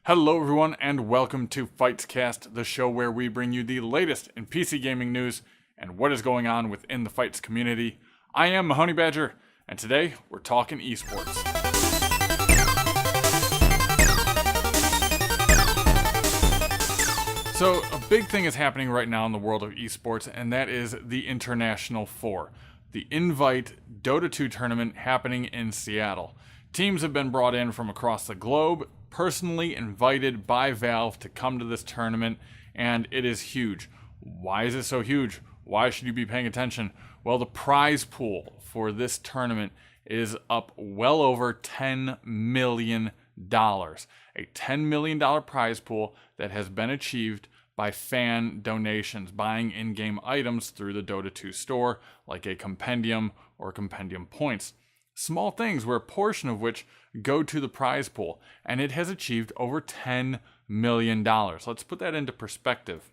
Hello everyone and welcome to FITESCast, the show where we bring you the latest in PC gaming news and what is going on within the Fights community. I am Mahoney Badger, and today we're talking esports. So a big thing is happening right now in the world of esports, and that is the International 4, the Invite Dota 2 tournament happening in Seattle. Teams have been brought in from across the globe, personally invited by Valve to come to this tournament, and it is huge. Why is it so huge? Why should you be paying attention? Well, the prize pool for this tournament is up well over $10 million. A $10 million prize pool that has been achieved by fan donations, buying in-game items through the Dota 2 store, like a compendium or compendium points. Small things where a portion of which go to the prize pool, and it has achieved over $10 million. Let's put that into perspective.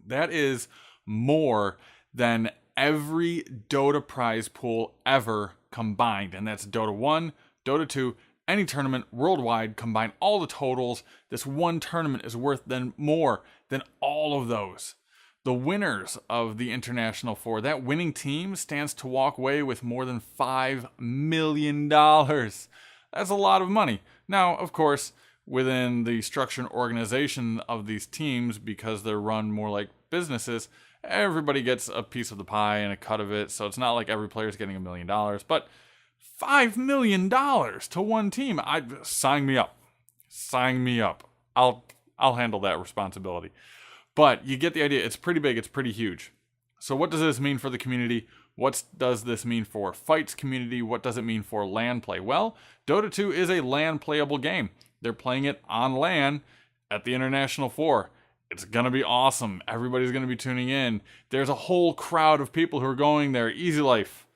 That is more than every Dota prize pool ever combined, and that's Dota 1, Dota 2, any tournament worldwide, combine all the totals. This one tournament is worth more than all of those. The winners of the International 4, that winning team stands to walk away with more than $5 million. That's a lot of money. Now, of course, within the structure and organization of these teams, because they're run more like businesses, everybody gets a piece of the pie and a cut of it. So it's not like every player is getting $1 million, but $5 million to one team. Sign me up. Sign me up. I'll handle that responsibility. But you get the idea. It's pretty big. It's pretty huge. So what does this mean for the community? What does this mean for Fights community? What does it mean for LAN play? Well, Dota 2 is a LAN playable game. They're playing it on LAN at the International 4. It's going to be awesome. Everybody's going to be tuning in. There's a whole crowd of people who are going there. Easy Life,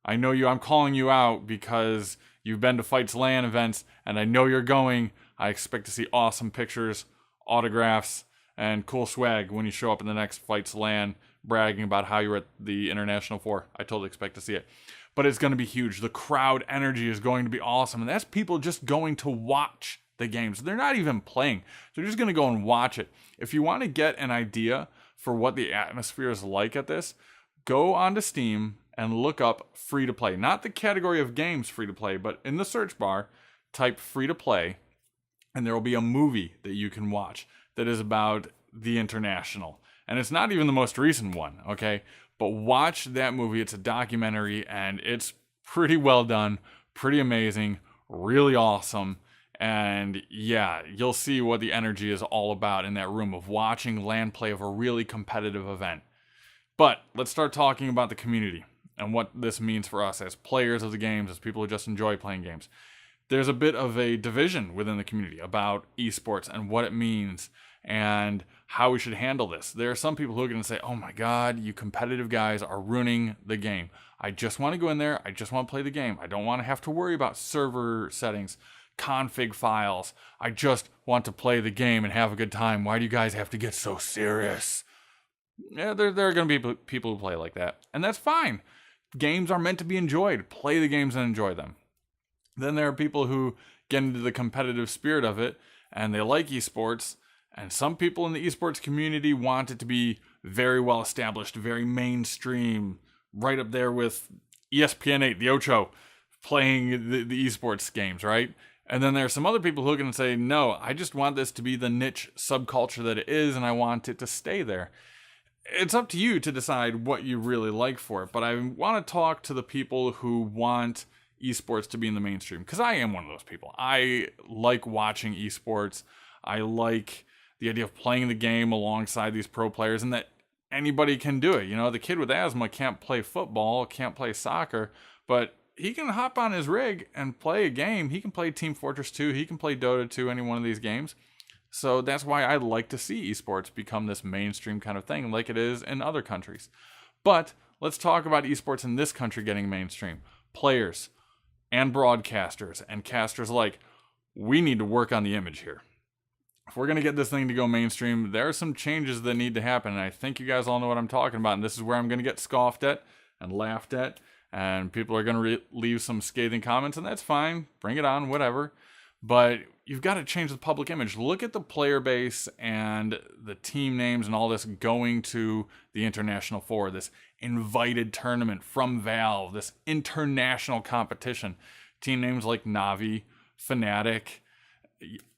I know you. I'm calling you out because you've been to Fights LAN events, and I know you're going. I expect to see awesome pictures, autographs, and cool swag when you show up in the next Fights LAN bragging about how you were at the International 4. I totally expect to see it. But it's going to be huge. The crowd energy is going to be awesome. And that's people just going to watch the games. They're not even playing. They're just going to go and watch it. If you want to get an idea for what the atmosphere is like at this, go onto Steam and look up free-to-play. Not the category of games free-to-play, but in the search bar, type free-to-play, and there will be a movie that you can watch that is about the International. And it's not even the most recent one, okay? But watch that movie. It's a documentary, and it's pretty well done, pretty amazing, really awesome. And yeah, you'll see what the energy is all about in that room of watching LAN play of a really competitive event. But let's start talking about the community and what this means for us as players of the games, as people who just enjoy playing games. There's a bit of a division within the community about esports and what it means and how we should handle this. There are some people who are going to say, oh my God, you competitive guys are ruining the game. I just want to go in there. I just want to play the game. I don't want to have to worry about server settings, config files. I just want to play the game and have a good time. Why do you guys have to get so serious? Yeah, there are going to be people who play like that, and that's fine. Games are meant to be enjoyed. Play the games and enjoy them. Then there are people who get into the competitive spirit of it, and they like esports, and some people in the esports community want it to be very well established, very mainstream, right up there with ESPN 8, the Ocho, playing the esports games, right? And then there are some other people who are going to say, no, I just want this to be the niche subculture that it is, and I want it to stay there. It's up to you to decide what you really like for it, but I want to talk to the people who want esports to be in the mainstream, because I am one of those people. I like watching esports. I like the idea of playing the game alongside these pro players, and that anybody can do it. You know, the kid with asthma can't play football, can't play soccer, but he can hop on his rig and play a game. He can play Team Fortress 2. He can play Dota 2, any one of these games. So that's why I like to see esports become this mainstream kind of thing like it is in other countries. But let's talk about esports in this country getting mainstream. Players and broadcasters and casters alike, we need to work on the image here. If we're going to get this thing to go mainstream, there are some changes that need to happen, and I think you guys all know what I'm talking about, and this is where I'm going to get scoffed at and laughed at, and people are going to leave some scathing comments, and that's fine. Bring it on, whatever. But you've got to change the public image. Look at the player base and the team names and all this going to the International Four, this invited tournament from Valve, this international competition. Team names like Navi, Fnatic,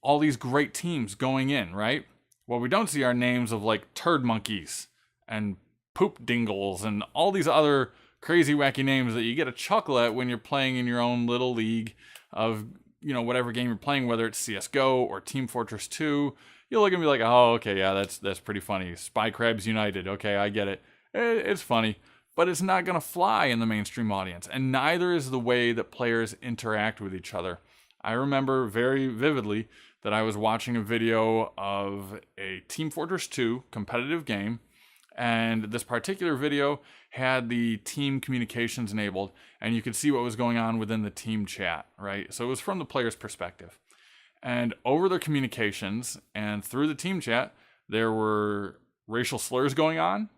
all these great teams going in, right? What we don't see are names of like Turd Monkeys and Poop Dingles and all these other crazy wacky names that you get a chuckle at when you're playing in your own little league of, you know, whatever game you're playing, whether it's CSGO or Team Fortress 2. You'll look and be like, oh, okay, yeah, that's pretty funny. Spy Crabs United, okay, I get it. It's funny, but it's not going to fly in the mainstream audience, and neither is the way that players interact with each other. I remember very vividly that I was watching a video of a Team Fortress 2 competitive game, and this particular video had the team communications enabled, and you could see what was going on within the team chat, right? So it was from the player's perspective. And over their communications and through the team chat, there were racial slurs going on,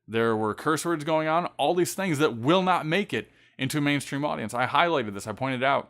there were curse words going on, all these things that will not make it into a mainstream audience. I highlighted this, I pointed out.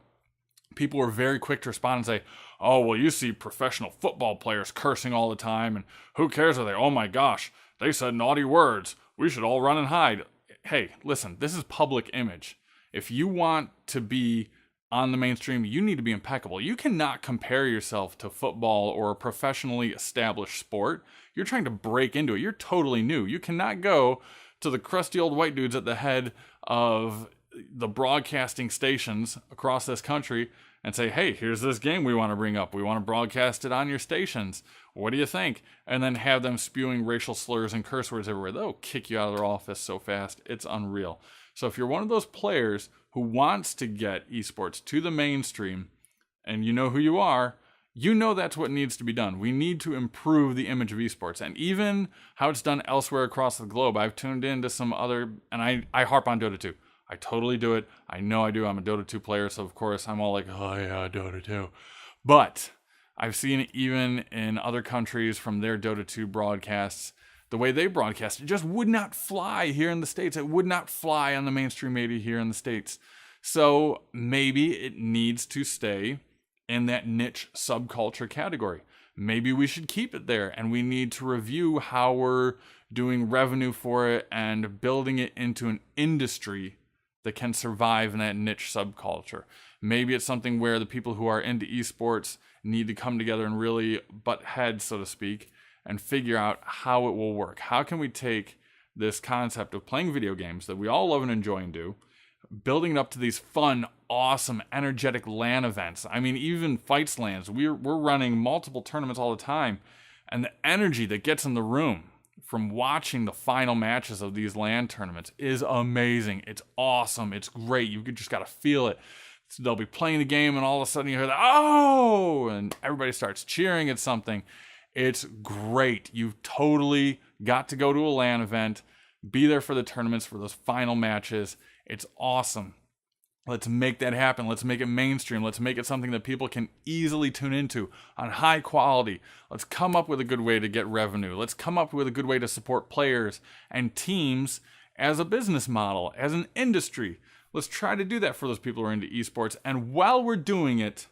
People were very quick to respond and say, oh, well, you see professional football players cursing all the time, and who cares are they? Oh my gosh, they said naughty words. We should all run and hide. Hey, listen, this is public image. If you want to be on the mainstream, you need to be impeccable. You cannot compare yourself to football or a professionally established sport. You're trying to break into it. You're totally new. You cannot go to the crusty old white dudes at the head of the broadcasting stations across this country and say, hey, here's this game we want to bring up. We want to broadcast it on your stations. What do you think? And then have them spewing racial slurs and curse words everywhere. They'll kick you out of their office so fast. It's unreal. So if you're one of those players who wants to get esports to the mainstream, and you know who you are, you know that's what needs to be done. We need to improve the image of esports. And even how it's done elsewhere across the globe. I've tuned into some other, and I harp on Dota 2. I totally do it. I know I do. I'm a Dota 2 player, so of course I'm all like, oh yeah, Dota 2. But I've seen it even in other countries from their Dota 2 broadcasts. The way they broadcast it just would not fly here in the States. It would not fly on the mainstream media here in the States. So maybe it needs to stay in that niche subculture category. Maybe we should keep it there, and we need to review how we're doing revenue for it and building it into an industry that can survive in that niche subculture. Maybe it's something where the people who are into esports need to come together and really butt heads, so to speak, and figure out how it will work. How can we take this concept of playing video games that we all love and enjoy and do, building it up to these fun, awesome, energetic LAN events. I mean, even Fights LANs, we're running multiple tournaments all the time, and the energy that gets in the room from watching the final matches of these LAN tournaments is amazing. It's awesome. It's great. You just got to feel it. So they'll be playing the game, and all of a sudden you hear that, oh, and everybody starts cheering at something. It's great. You've totally got to go to a LAN event, be there for the tournaments, for those final matches. It's awesome. Let's make that happen. Let's make it mainstream. Let's make it something that people can easily tune into on high quality. Let's come up with a good way to get revenue. Let's come up with a good way to support players and teams as a business model, as an industry. Let's try to do that for those people who are into esports. And while we're doing it,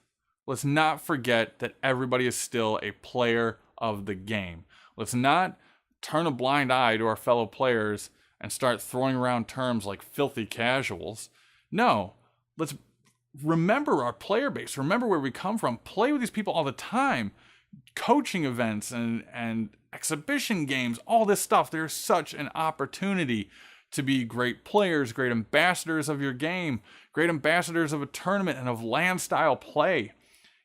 let's not forget that everybody is still a player of the game. Let's not turn a blind eye to our fellow players and start throwing around terms like filthy casuals. No, let's remember our player base. Remember where we come from. Play with these people all the time. Coaching events and exhibition games, all this stuff. There's such an opportunity to be great players, great ambassadors of your game, great ambassadors of a tournament and of LAN style play.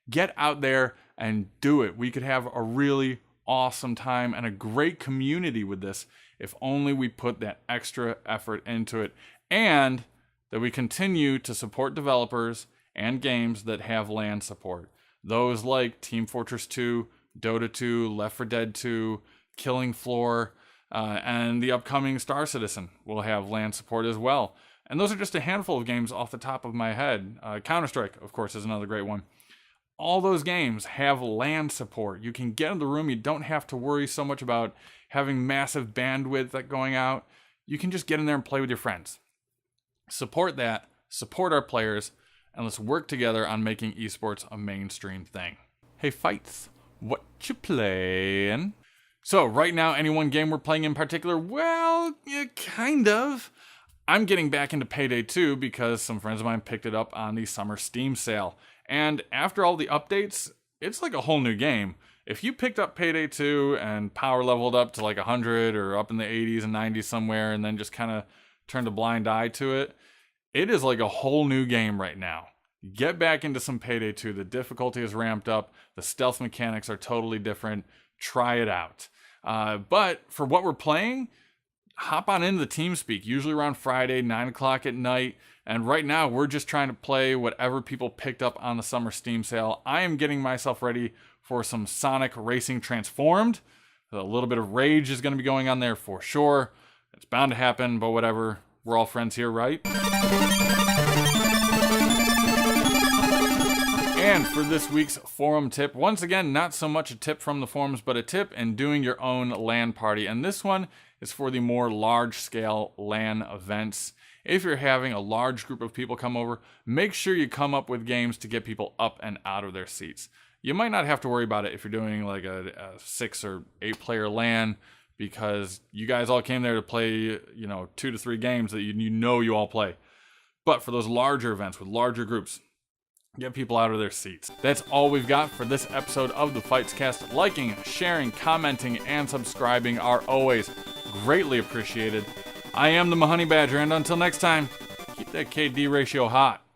Get out there and do it. We could have a really awesome time and a great community with this if only we put that extra effort into it, and that we continue to support developers and games that have LAN support. Those like Team Fortress 2, Dota 2, Left 4 Dead 2, Killing Floor, and the upcoming Star Citizen will have LAN support as well. And those are just a handful of games off the top of my head. Counter-Strike, of course, is another great one. All those games have LAN support. You can get in the room. You don't have to worry so much about having massive bandwidth going out. You can just get in there and play with your friends. Support that, support our players, and let's work together on making esports a mainstream thing. Hey Fights, what you playing? So right now, any one game we're playing in particular? Well, yeah, kind of. I'm getting back into Payday 2 because some friends of mine picked it up on the summer Steam sale. And after all the updates, it's like a whole new game. If you picked up Payday 2 and power leveled up to like 100 or up in the 80s and 90s somewhere and then just kind of turned a blind eye to it, it is like a whole new game right now. Get back into some Payday 2. The difficulty is ramped up. The stealth mechanics are totally different. Try it out. But for what we're playing, hop on into the TeamSpeak, usually around Friday, 9 o'clock at night. And right now, we're just trying to play whatever people picked up on the summer Steam sale. I am getting myself ready for some Sonic Racing Transformed. A little bit of rage is going to be going on there for sure. It's bound to happen, but whatever. We're all friends here, right? And for this week's forum tip, once again, not so much a tip from the forums, but a tip in doing your own LAN party. And this one is for the more large-scale LAN events. If you're having a large group of people come over, make sure you come up with games to get people up and out of their seats. You might not have to worry about it if you're doing like a 6 or 8 player LAN, because you guys all came there to play, 2 to 3 games that you know you all play. But for those larger events with larger groups, get people out of their seats. That's all we've got for this episode of the FITESCast. Liking, sharing, commenting, and subscribing are always greatly appreciated. I am the Mahoney Badger, and until next time, keep that KD ratio hot.